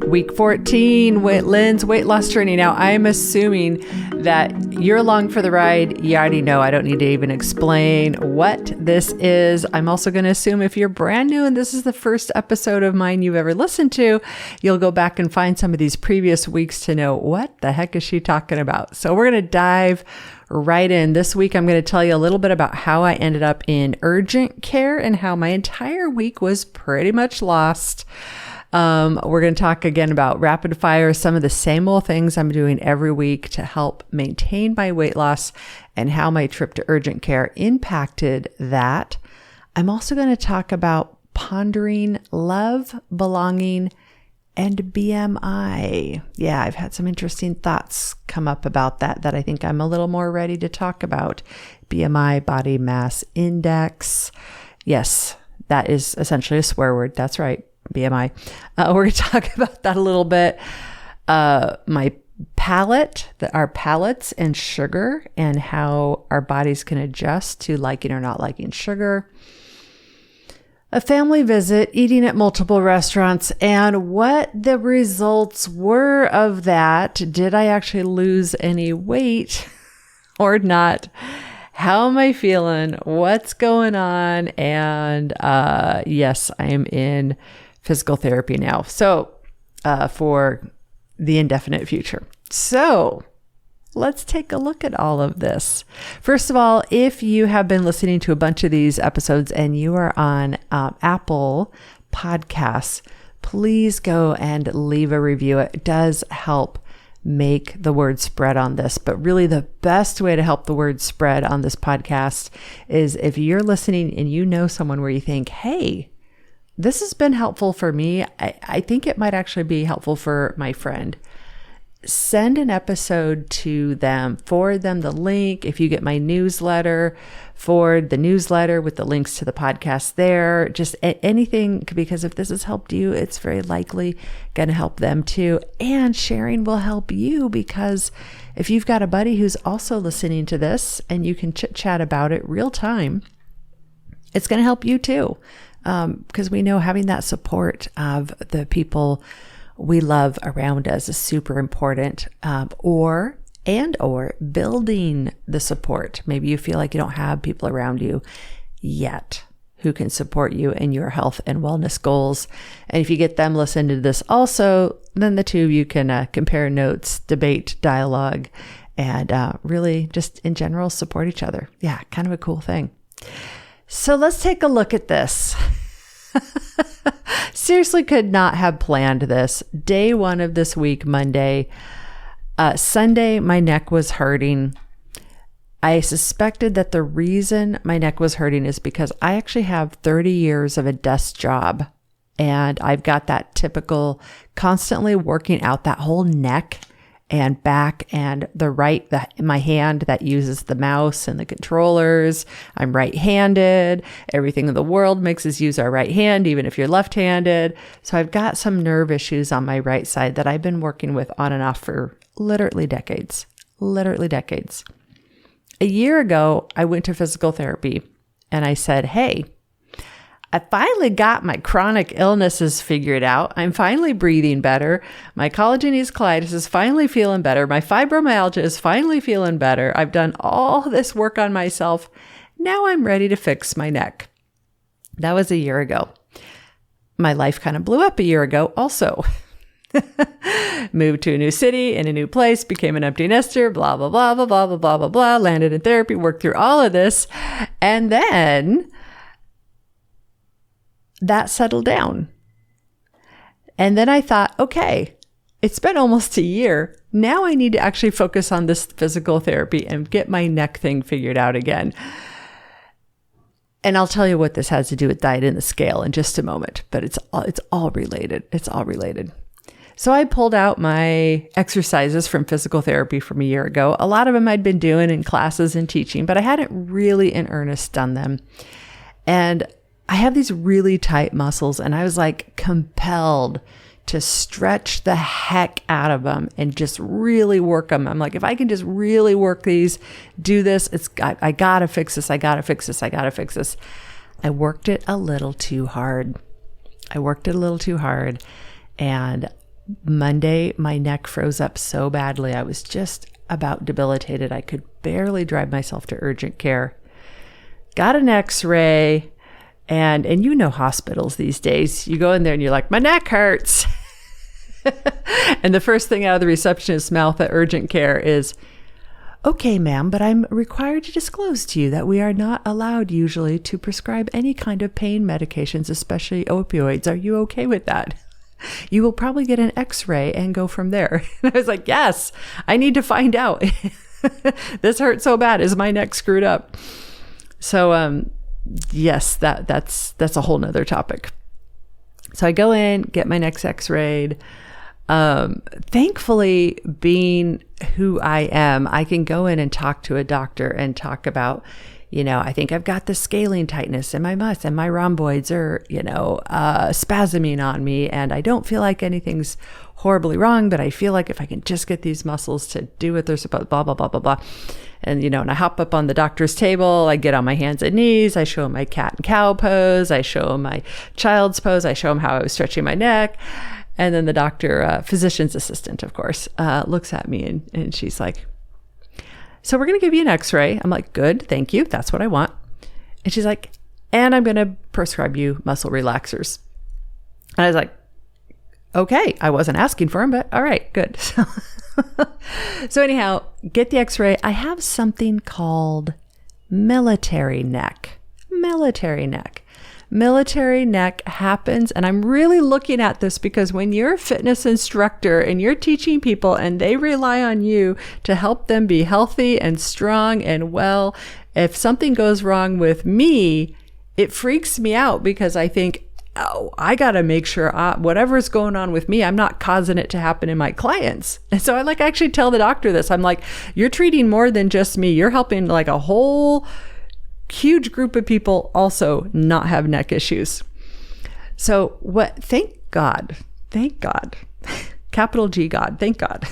Week 14, Lynn's weight loss journey. Now, I'm assuming that you're along for the ride. You already know. I don't need to even explain what this is. I'm also going to assume if you're brand new and this is the first episode of mine you've ever listened to, you'll go back and find some of these previous weeks to know what the heck is she talking about. So we're going to dive right in. This week, I'm going to tell you a little bit about how I ended up in urgent care and how my entire week was pretty much lost. We're going to talk again about rapid fire, some of the same old things I'm doing every week to help maintain my weight loss and how my trip to urgent care impacted that. I'm also going to talk about pondering love, belonging, and BMI. Yeah, I've had some interesting thoughts come up about that I think I'm a little more ready to talk about. BMI, body mass index. Yes, that is essentially a swear word. That's right. BMI. We're going to talk about that a little bit. My palate, our palates and sugar, and how our bodies can adjust to liking or not liking sugar. A family visit, eating at multiple restaurants, and what the results were of that. Did I actually lose any weight or not? How am I feeling? What's going on? And yes, I am in physical therapy now. So for the indefinite future. So let's take a look at all of this. First of all, if you have been listening to a bunch of these episodes and you are on Apple Podcasts, please go and leave a review. It does help make the word spread on this. But really the best way to help the word spread on this podcast is if you're listening and you know someone where you think, hey, this has been helpful for me. I think it might actually be helpful for my friend. Send an episode to them, forward them the link. If you get my newsletter, forward the newsletter with the links to the podcast there. Just anything, because if this has helped you, it's very likely going to help them too. And sharing will help you, because if you've got a buddy who's also listening to this and you can chit chat about it real time, it's going to help you too. Because we know having that support of the people we love around us is super important, or building the support. Maybe you feel like you don't have people around you yet who can support you in your health and wellness goals. And if you get them listening to this also, then the two of you can compare notes, debate, dialogue, and really just in general support each other. Yeah, kind of a cool thing. So let's take a look at this. Seriously could not have planned this. Day one of this week, Monday. Sunday, my neck was hurting. I suspected that the reason my neck was hurting is because I actually have 30 years of a desk job. And I've got that typical constantly working out that whole neck and back and my hand that uses the mouse and the controllers. I'm right-handed. Everything in the world makes us use our right hand, even if you're left-handed. So I've got some nerve issues on my right side that I've been working with on and off for literally decades. A year ago, I went to physical therapy and I said, hey, I finally got my chronic illnesses figured out. I'm finally breathing better. My collagenous colitis is finally feeling better. My fibromyalgia is finally feeling better. I've done all this work on myself. Now I'm ready to fix my neck. That was a year ago. My life kind of blew up a year ago also. Moved to a new city, in a new place, became an empty nester, blah, blah, blah, blah, blah, blah, blah, blah, blah, landed in therapy, worked through all of this. And then that settled down. And then I thought, okay, it's been almost a year. Now I need to actually focus on this physical therapy and get my neck thing figured out again. And I'll tell you what this has to do with diet and the scale in just a moment, but it's all related. It's all related. So I pulled out my exercises from physical therapy from a year ago. A lot of them I'd been doing in classes and teaching, but I hadn't really in earnest done them. And I have these really tight muscles and I was like compelled to stretch the heck out of them and just really work them. I'm like, if I can just really work these, do this, I gotta fix this. I gotta fix this. I worked it a little too hard. And Monday, my neck froze up so badly. I was just about debilitated. I could barely drive myself to urgent care. Got an x-ray, and you know hospitals these days. You go in there and you're like, my neck hurts. And the first thing out of the receptionist's mouth at urgent care is, okay, ma'am, but I'm required to disclose to you that we are not allowed usually to prescribe any kind of pain medications, especially opioids. Are you okay with that? You will probably get an x-ray and go from there. And I was like, yes, I need to find out. This hurts so bad. Is my neck screwed up? So, yes, that's a whole nother topic. So I go in, get my neck x-rayed. Thankfully, being who I am, I can go in and talk to a doctor and talk about, I think I've got the scaling tightness in my muscles and my rhomboids are, spasming on me. And I don't feel like anything's horribly wrong, but I feel like if I can just get these muscles to do what they're supposed, blah, blah, blah, blah, blah. And, and I hop up on the doctor's table, I get on my hands and knees, I show him my cat and cow pose, I show him my child's pose, I show him how I was stretching my neck. And then the doctor, physician's assistant, of course, looks at me and she's like, so we're going to give you an x-ray. I'm like, good, thank you. That's what I want. And she's like, and I'm going to prescribe you muscle relaxers. And I was like, okay, I wasn't asking for them, but all right, good. So anyhow, get the x-ray. I have something called military neck. Military neck. Military neck happens, and I'm really looking at this because when you're a fitness instructor and you're teaching people and they rely on you to help them be healthy and strong and well, if something goes wrong with me, it freaks me out because I think, oh, I got to make sure whatever's going on with me, I'm not causing it to happen in my clients. And so I actually tell the doctor this. I'm like, you're treating more than just me. You're helping a whole huge group of people also not have neck issues. So thank God, capital G God, thank God,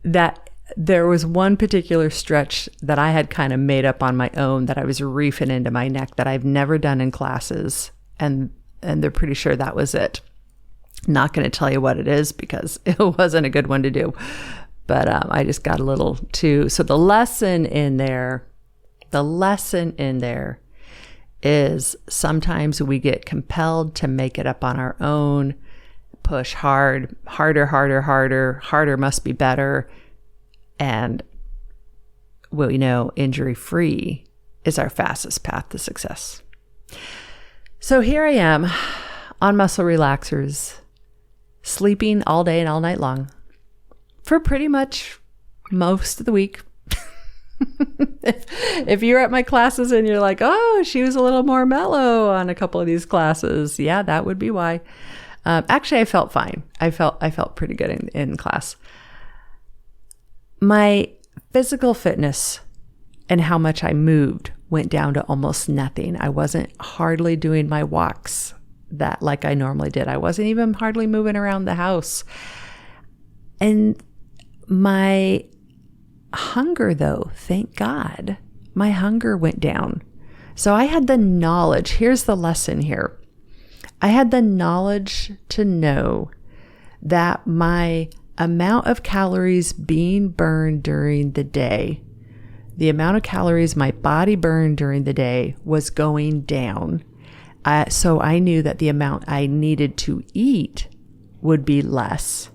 that there was one particular stretch that I had kind of made up on my own that I was reefing into my neck that I've never done in classes. And they're pretty sure that was it. Not going to tell you what it is because it wasn't a good one to do. But I just got a little too. So the lesson in there is sometimes we get compelled to make it up on our own, push harder must be better. And injury-free is our fastest path to success. So here I am on muscle relaxers, sleeping all day and all night long. For pretty much most of the week. If you're at my classes and you're like, oh, she was a little more mellow on a couple of these classes, yeah, that would be why. Actually, I felt fine. I felt pretty good in class. My physical fitness and how much I moved went down to almost nothing. I wasn't hardly doing my walks like I normally did. I wasn't even hardly moving around the house. And my hunger, though, thank God, my hunger went down. So I had the knowledge. Here's the lesson here. I had the knowledge to know that my amount of calories being burned during the day, the amount of calories my body burned during the day was going down. So I knew that the amount I needed to eat would be less.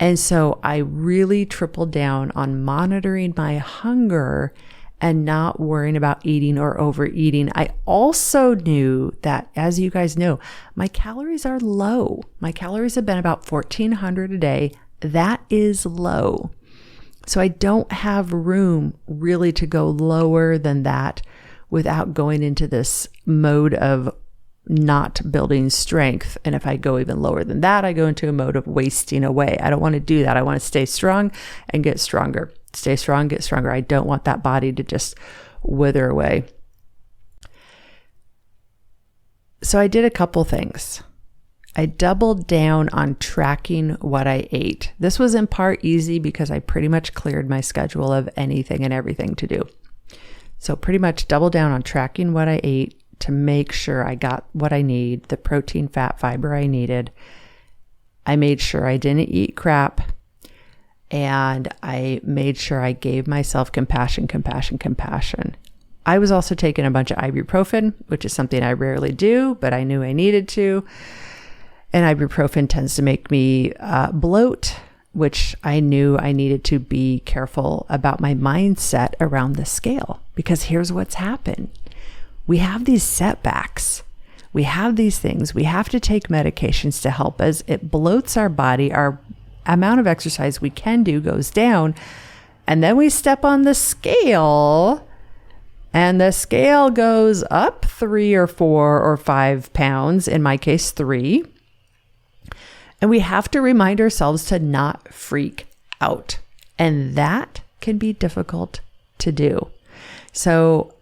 And so I really tripled down on monitoring my hunger and not worrying about eating or overeating. I also knew that, as you guys know, my calories are low. My calories have been about 1,400 a day. That is low. So I don't have room really to go lower than that without going into this mode of not building strength. And if I go even lower than that, I go into a mode of wasting away. I don't want to do that. I want to stay strong and get stronger. Stay strong, get stronger. I don't want that body to just wither away. So I did a couple things. I doubled down on tracking what I ate. This was in part easy because I pretty much cleared my schedule of anything and everything to do. So pretty much double down on tracking what I ate, to make sure I got what I need, the protein, fat, fiber I needed. I made sure I didn't eat crap. And I made sure I gave myself compassion. I was also taking a bunch of ibuprofen, which is something I rarely do, but I knew I needed to. And ibuprofen tends to make me bloat, which I knew I needed to be careful about my mindset around the scale. Because here's what's happened. We have these setbacks. We have these things. We have to take medications to help us. It bloats our body. Our amount of exercise we can do goes down. And then we step on the scale, and the scale goes up 3 or 4 or 5 pounds, in my case, 3. And we have to remind ourselves to not freak out. And that can be difficult to do. So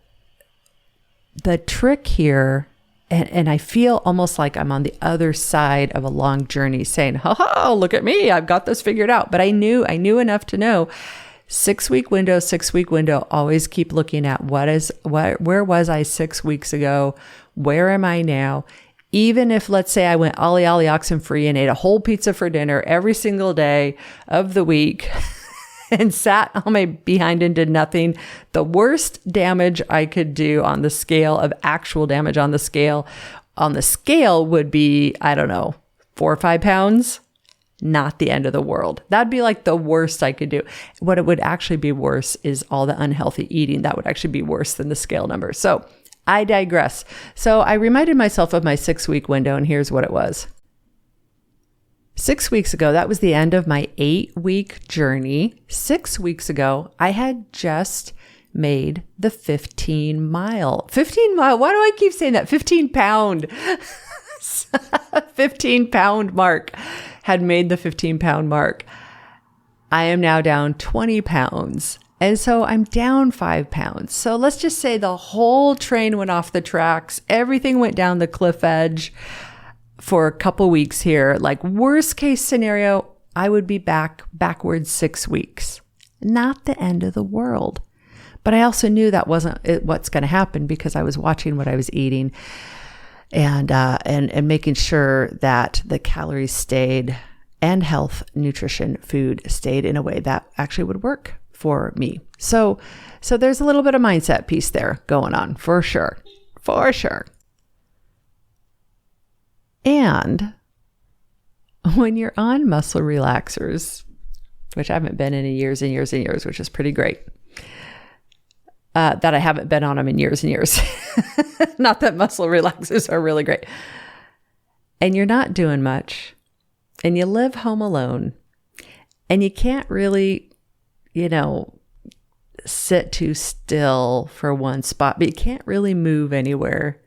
the trick here, and I feel almost like I'm on the other side of a long journey saying, ha, look at me, I've got this figured out. But I knew enough to know 6-week window, always keep looking at where was I 6 weeks ago? Where am I now? Even if, let's say, I went ollie oxen free and ate a whole pizza for dinner every single day of the week and sat on my behind and did nothing, the worst damage I could do on the scale of actual damage on the scale would be, I don't know, 4 or 5 pounds. Not the end of the world. That'd be like the worst I could do. What it would actually be worse is all the unhealthy eating. That would actually be worse than the scale number. So I digress. So I reminded myself of my 6-week window, and here's what it was. 6 weeks ago, that was the end of my 8-week journey. 6 weeks ago, I had just made the 15 mile. 15 mile, why do I keep saying that? 15 pound. 15 pound mark. Had made the 15 pound mark. I am now down 20 pounds. And so I'm down 5 pounds. So let's just say the whole train went off the tracks. Everything went down the cliff edge for a couple weeks here. Like worst case scenario, I would be backwards 6 weeks. Not the end of the world. But I also knew that wasn't what's going to happen because I was watching what I was eating and making sure that the calories stayed and health, nutrition, food stayed in a way that actually would work for me. So there's a little bit of mindset piece there going on for sure. And when you're on muscle relaxers, which I haven't been in years and years and years, which is pretty great, that I haven't been on them in years and years. Not that muscle relaxers are really great. And you're not doing much, and you live home alone, and you can't really, sit too still for one spot, but you can't really move anywhere.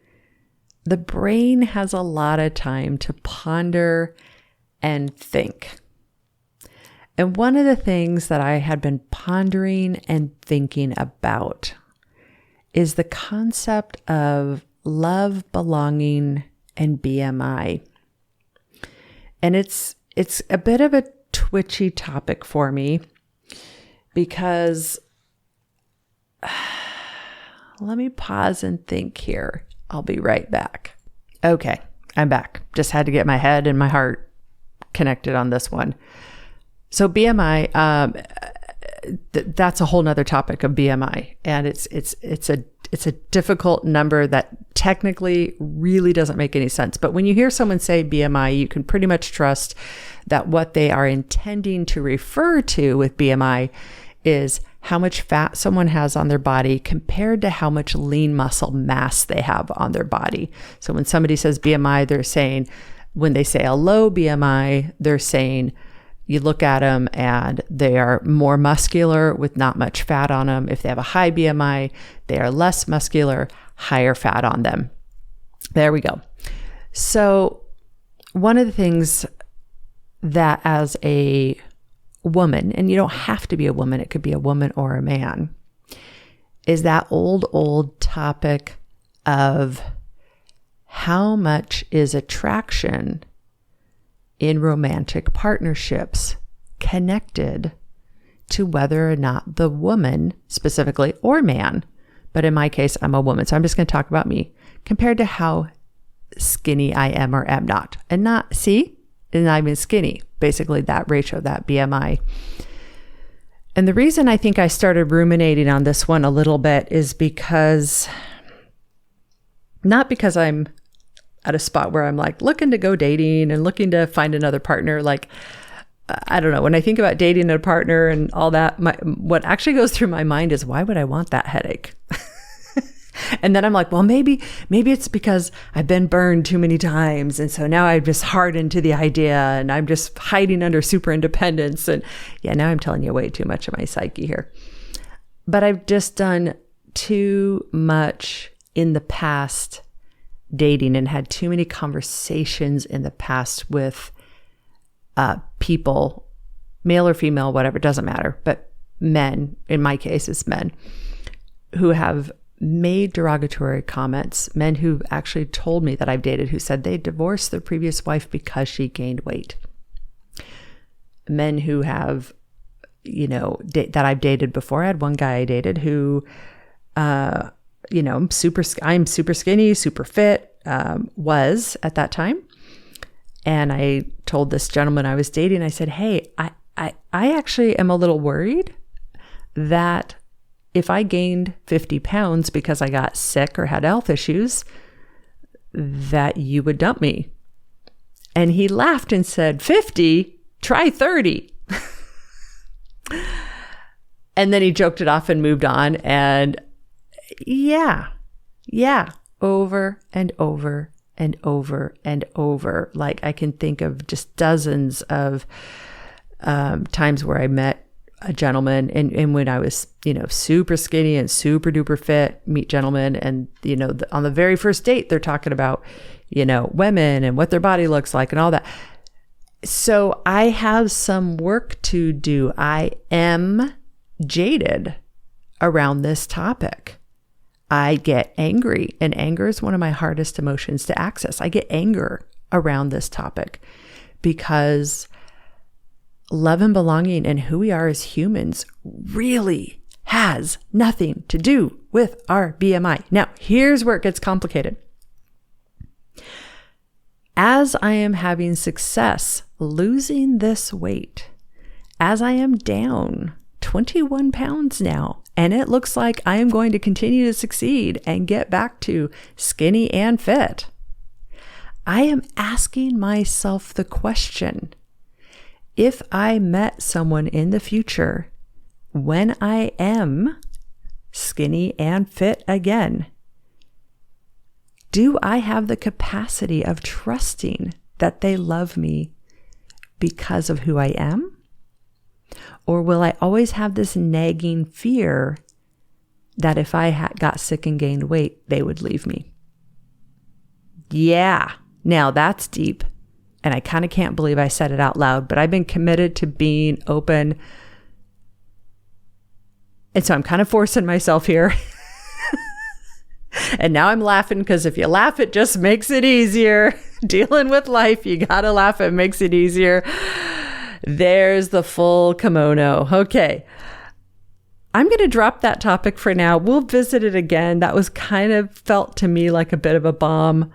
The brain has a lot of time to ponder and think. And one of the things that I had been pondering and thinking about is the concept of love, belonging, and BMI. And it's a bit of a twitchy topic for me because let me pause and think here. I'll be right back. Okay, I'm back. Just had to get my head and my heart connected on this one. So BMI, that's a whole nother topic of BMI, and it's a difficult number that technically really doesn't make any sense. But when you hear someone say BMI, you can pretty much trust that what they are intending to refer to with BMI is how much fat someone has on their body compared to how much lean muscle mass they have on their body. So when somebody says BMI, they're saying, when they say a low BMI, they're saying you look at them and they are more muscular with not much fat on them. If they have a high BMI, they are less muscular, higher fat on them. There we go. So one of the things that as a woman, and you don't have to be a woman, it could be a woman or a man, is that old topic of how much is attraction in romantic partnerships connected to whether or not the woman specifically, or man, but in my case, I'm a woman, so I'm just going to talk about me, compared to how skinny I am or am not. And not, see, and I'm skinny, basically that ratio, that BMI. And the reason I think I started ruminating on this one a little bit is because, not because I'm at a spot where I'm like looking to go dating and looking to find another partner. Like, I don't know, when I think about dating a partner and all that, what actually goes through my mind is, why would I want that headache? And then I'm like, well, maybe it's because I've been burned too many times. And so now I've just hardened to the idea and I'm just hiding under super independence. And yeah, now I'm telling you way too much of my psyche here. But I've just done too much in the past dating and had too many conversations in the past with people, male or female, whatever, it doesn't matter. But men, in my case, it's men who have made derogatory comments, men who've actually told me that I've dated who said they divorced their previous wife because she gained weight. Men who have, that I've dated before. I had one guy I dated who, I'm super skinny, super fit, was at that time. And I told this gentleman I was dating, I said, hey, I actually am a little worried that if I gained 50 pounds because I got sick or had health issues, that you would dump me. And he laughed and said, 50? Try 30. And then he joked it off and moved on. And yeah, over and over and over and over. Like, I can think of just dozens of times where I met a gentleman and when I was, super skinny and super duper fit, meet gentlemen. And, on the very first date, they're talking about, women and what their body looks like and all that. So I have some work to do. I am jaded around this topic. I get angry, and anger is one of my hardest emotions to access. I get anger around this topic because love and belonging and who we are as humans really has nothing to do with our BMI. Now, here's where it gets complicated. As I am having success losing this weight, as I am down 21 pounds now, and it looks like I am going to continue to succeed and get back to skinny and fit, I am asking myself the question, if I met someone in the future when I am skinny and fit again, do I have the capacity of trusting that they love me because of who I am? Or will I always have this nagging fear that if I got sick and gained weight, they would leave me? Yeah, now that's deep. And I kind of can't believe I said it out loud, but I've been committed to being open. And so I'm kind of forcing myself here. And now I'm laughing because if you laugh, it just makes it easier. Dealing with life, you got to laugh. It makes it easier. There's the full kimono. Okay. I'm going to drop that topic for now. We'll visit it again. That was kind of felt to me like a bit of a bomb.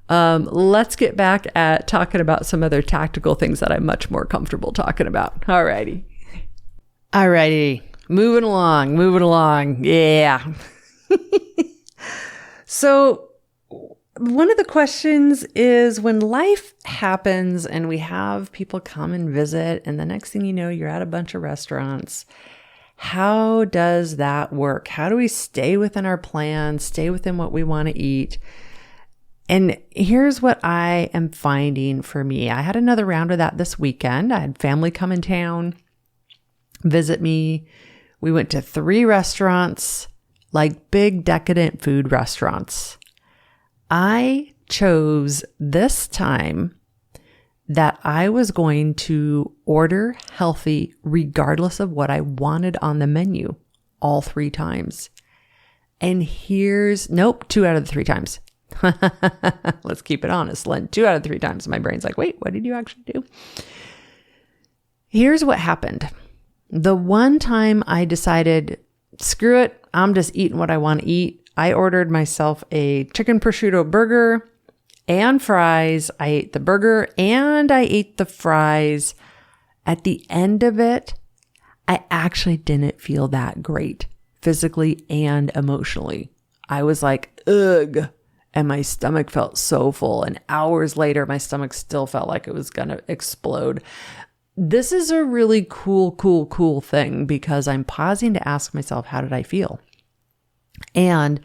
Let's get back at talking about some other tactical things that I'm much more comfortable talking about. Alrighty. Moving along. Yeah. So one of the questions is, when life happens and we have people come and visit, and the next thing you know, you're at a bunch of restaurants, how does that work? How do we stay within our plan, stay within what we want to eat? And here's what I am finding for me. I had another round of that this weekend. I had family come in town, visit me. We went to 3 restaurants, like big decadent food restaurants. I chose this time that I was going to order healthy regardless of what I wanted on the menu all 3 times. And 2 out of the 3 times. Let's keep it honest, Lynn. 2 out of 3 times. My brain's like, wait, what did you actually do? Here's what happened. The one time I decided, screw it, I'm just eating what I want to eat. I ordered myself a chicken prosciutto burger and fries. I ate the burger and I ate the fries. At the end of it, I actually didn't feel that great physically and emotionally. I was like, ugh. And my stomach felt so full. And hours later, my stomach still felt like it was going to explode. This is a really cool thing because I'm pausing to ask myself, how did I feel? And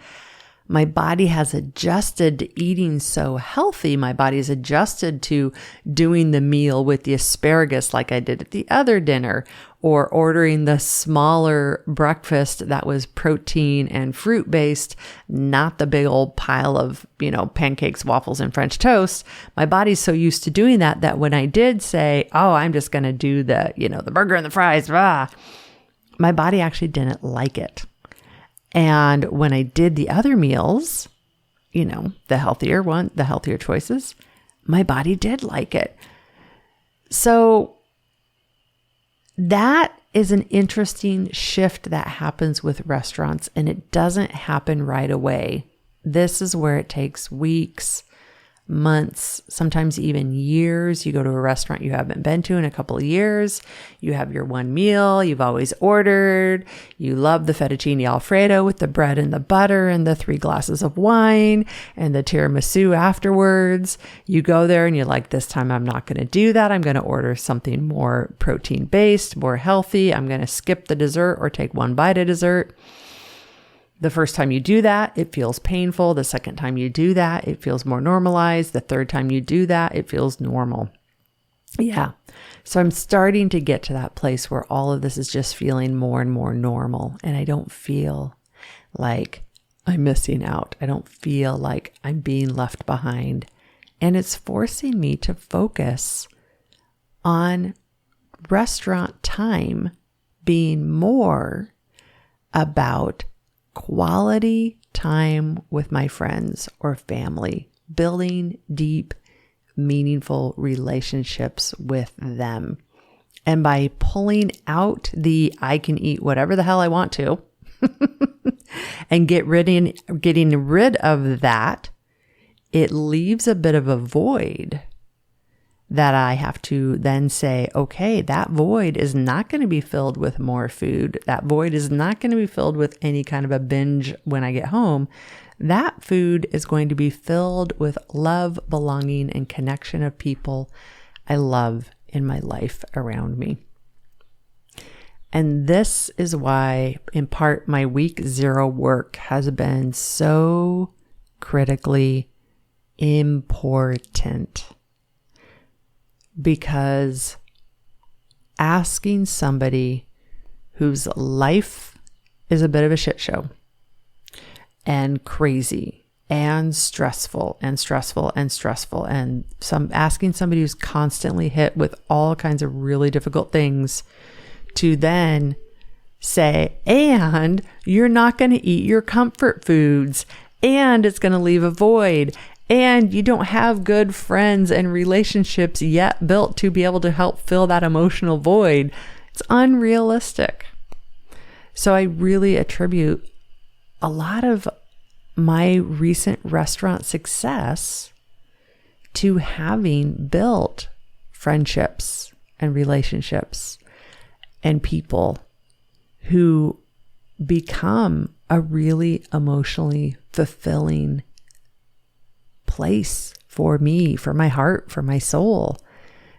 my body has adjusted to eating so healthy. My body is adjusted to doing the meal with the asparagus like I did at the other dinner, or ordering the smaller breakfast that was protein and fruit based, not the big old pile of, pancakes, waffles, and French toast. My body's so used to doing that when I did say, oh, I'm just going to do the burger and the fries, my body actually didn't like it. And when I did the other meals, the healthier choices, my body did like it. So that is an interesting shift that happens with restaurants, and it doesn't happen right away. This is where it takes weeks, months, sometimes even years. You go to a restaurant you haven't been to in a couple of years. You have your one meal you've always ordered. You love the fettuccine alfredo with the bread and the butter and the 3 glasses of wine and the tiramisu afterwards. You go there and you're like, this time I'm not going to do that. I'm going to order something more protein based, more healthy. I'm going to skip the dessert or take one bite of dessert. The first time you do that, it feels painful. The second time you do that, it feels more normalized. The third time you do that, it feels normal. Yeah. So I'm starting to get to that place where all of this is just feeling more and more normal. And I don't feel like I'm missing out. I don't feel like I'm being left behind. And it's forcing me to focus on restaurant time being more about quality time with my friends or family, building deep, meaningful relationships with them. And by pulling out I can eat whatever the hell I want to and getting rid of that, it leaves a bit of a void that I have to then say, okay, that void is not going to be filled with more food. That void is not going to be filled with any kind of a binge when I get home. That food is going to be filled with love, belonging, and connection of people I love in my life around me. And this is why, in part, my week 0 work has been so critically important. Because asking somebody whose life is a bit of a shit show and crazy and stressful, and asking somebody who's constantly hit with all kinds of really difficult things to then say, and you're not going to eat your comfort foods, and it's going to leave a void, and you don't have good friends and relationships yet built to be able to help fill that emotional void. It's unrealistic. So I really attribute a lot of my recent restaurant success to having built friendships and relationships and people who become a really emotionally fulfilling place for me, for my heart, for my soul.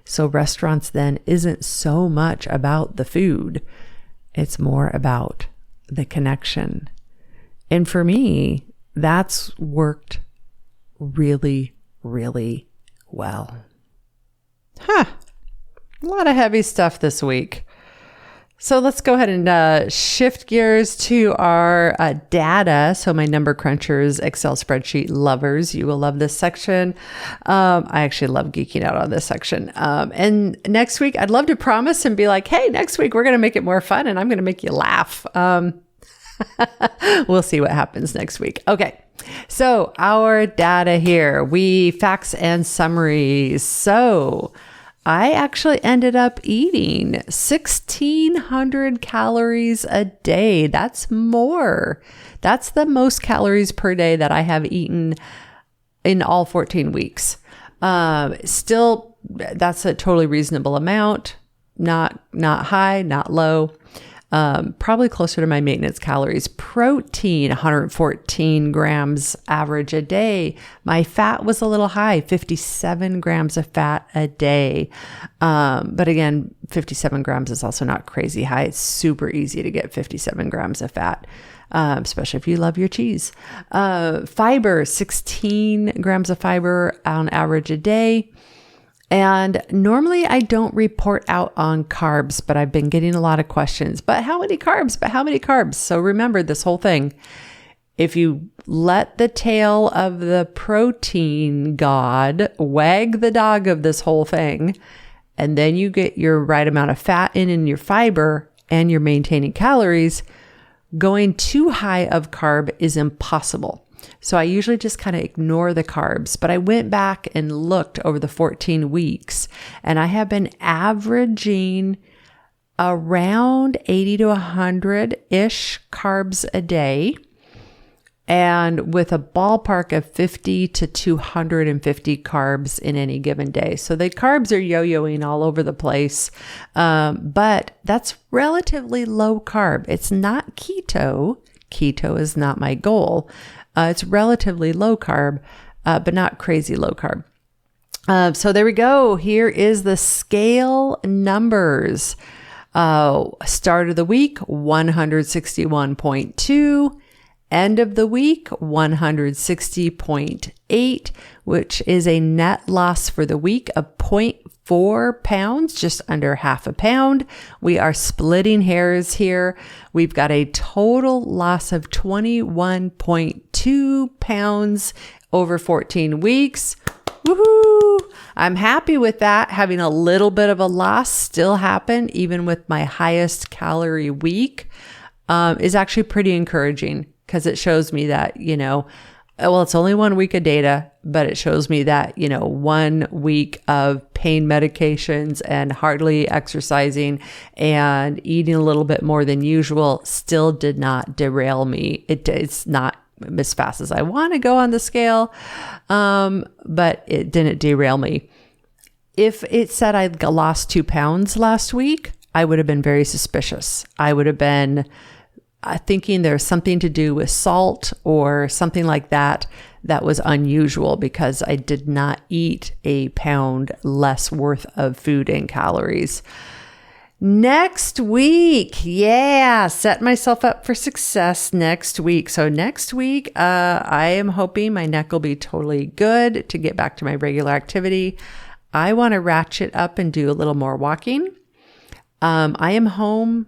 So restaurants then isn't so much about the food. It's more about the connection. And for me, that's worked really, really well. A lot of heavy stuff this week. So let's go ahead and shift gears to our data. So my number crunchers, Excel spreadsheet lovers, you will love this section. I actually love geeking out on this section. And next week, I'd love to promise and be like, hey, next week, we're going to make it more fun and I'm going to make you laugh. We'll see what happens next week. Okay. So our data here, facts and summaries. So I actually ended up eating 1,600 calories a day. That's more. That's the most calories per day that I have eaten in all 14 weeks. Still, that's a totally reasonable amount. Not high, not low. Probably closer to my maintenance calories. Protein, 114 grams average a day. My fat was a little high, 57 grams of fat a day. But again, 57 grams is also not crazy high. It's super easy to get 57 grams of fat, especially if you love your cheese. Fiber, 16 grams of fiber on average a day. And normally I don't report out on carbs, but I've been getting a lot of questions. But how many carbs? But how many carbs? So remember this whole thing. If you let the tail of the protein god wag the dog of this whole thing, and then you get your right amount of fat in your fiber and you're maintaining calories, going too high of carb is impossible. So I usually just kind of ignore the carbs, but I went back and looked over the 14 weeks and I have been averaging around 80 to 100-ish carbs a day, and with a ballpark of 50 to 250 carbs in any given day. So the carbs are yo-yoing all over the place, but that's relatively low carb. It's not keto. Keto is not my goal. It's relatively low carb, but not crazy low carb. So there we go. Here is the scale numbers. Start of the week, 161.2. End of the week, 160.8, which is a net loss for the week of 0.4 pounds, just under half a pound. We are splitting hairs here. We've got a total loss of 21.2 pounds over 14 weeks. Woohoo! I'm happy with that. Having a little bit of a loss still happen, even with my highest calorie week, is actually pretty encouraging. Because it shows me that, it's only 1 week of data, but it shows me that, 1 week of pain medications and hardly exercising and eating a little bit more than usual still did not derail me. It's not as fast as I want to go on the scale, but it didn't derail me. If it said I lost 2 pounds last week, I would have been very suspicious. I would have been thinking there's something to do with salt or something like that was unusual, because I did not eat a pound less worth of food and calories. Next week, set myself up for success next week. So next week, I am hoping my neck will be totally good to get back to my regular activity. I want to ratchet up and do a little more walking. I am home.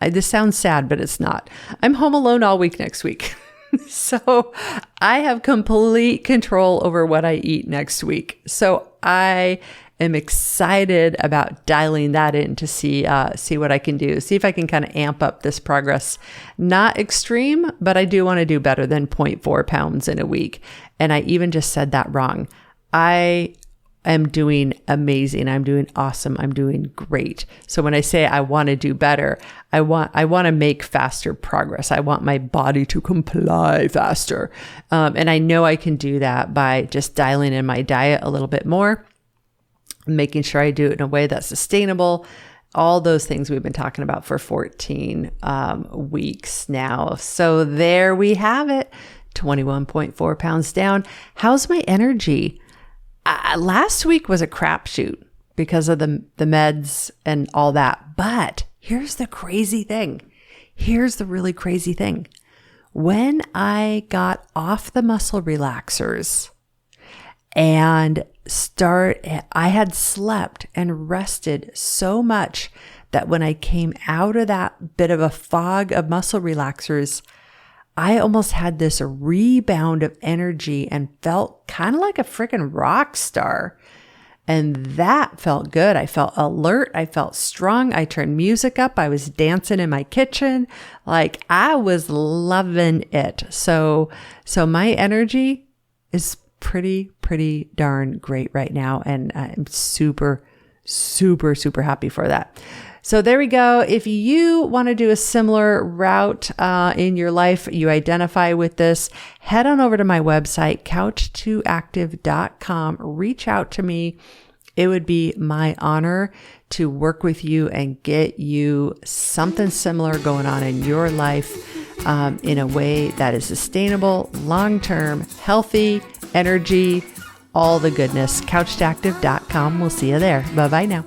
This sounds sad, but it's not. I'm home alone all week next week. So I have complete control over what I eat next week. So I am excited about dialing that in to see what I can do. See if I can kind of amp up this progress. Not extreme, but I do want to do better than 0.4 pounds in a week. And I even just said that wrong. I am doing amazing. I'm doing awesome. I'm doing great. So when I say I want to do better, I want to make faster progress. I want my body to comply faster. And I know I can do that by just dialing in my diet a little bit more, making sure I do it in a way that's sustainable. All those things we've been talking about for 14 weeks now. So there we have it. 21.4 pounds down. How's my energy? Last week was a crapshoot because of the meds and all that. But here's the crazy thing. Here's the really crazy thing. When I got off the muscle relaxers and I had slept and rested so much that when I came out of that bit of a fog of muscle relaxers, I almost had this rebound of energy and felt kind of like a freaking rock star. And that felt good. I felt alert. I felt strong. I turned music up. I was dancing in my kitchen. Like, I was loving it. So my energy is pretty darn great right now. And I'm super, super, super happy for that. So there we go. If you want to do a similar route in your life, you identify with this, head on over to my website, couch2active.com. Reach out to me. It would be my honor to work with you and get you something similar going on in your life in a way that is sustainable, long-term, healthy, energy, all the goodness. Couch2active.com. We'll see you there. Bye-bye now.